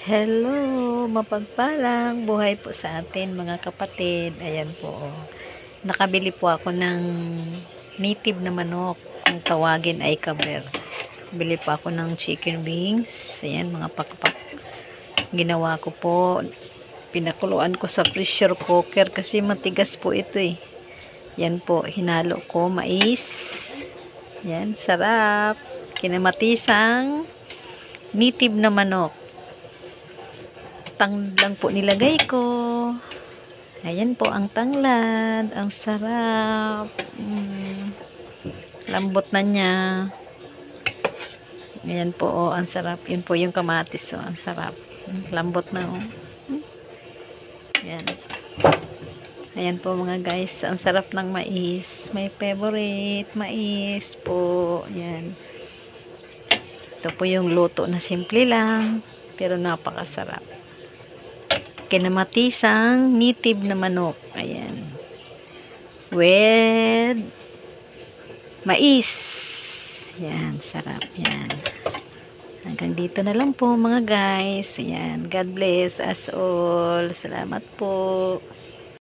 Hello, mapagpalang buhay po sa atin mga kapatid. Ayan po. Nakabili po ako ng native na manok. Kung tawagin ay kaber. Bili po ako ng chicken wings. Ayan, mga pakpak. Ginawa ko po. Pinakuluan ko sa pressure cooker kasi matigas po ito eh. Yan po, hinalo ko mais. Yan, sarap. Kinamatisang native na manok. Tanglad lang po nilagay ko. Ayan po ang tanglad. Ang sarap. Lambot na niya. Ayan po, oh, ang sarap. Yun po yung kamatis, oh, ang sarap. Lambot na, oh. Ayan. Ayan po mga guys. Ang sarap ng mais. My favorite mais po. Ayan. Ito po yung luto na simple lang. Pero napakasarap. Kinamatisang native na manok. Ayan. With mais. Ayan, sarap. Ayan. Hanggang dito na lang po mga guys. Ayan. God bless us all. Salamat po.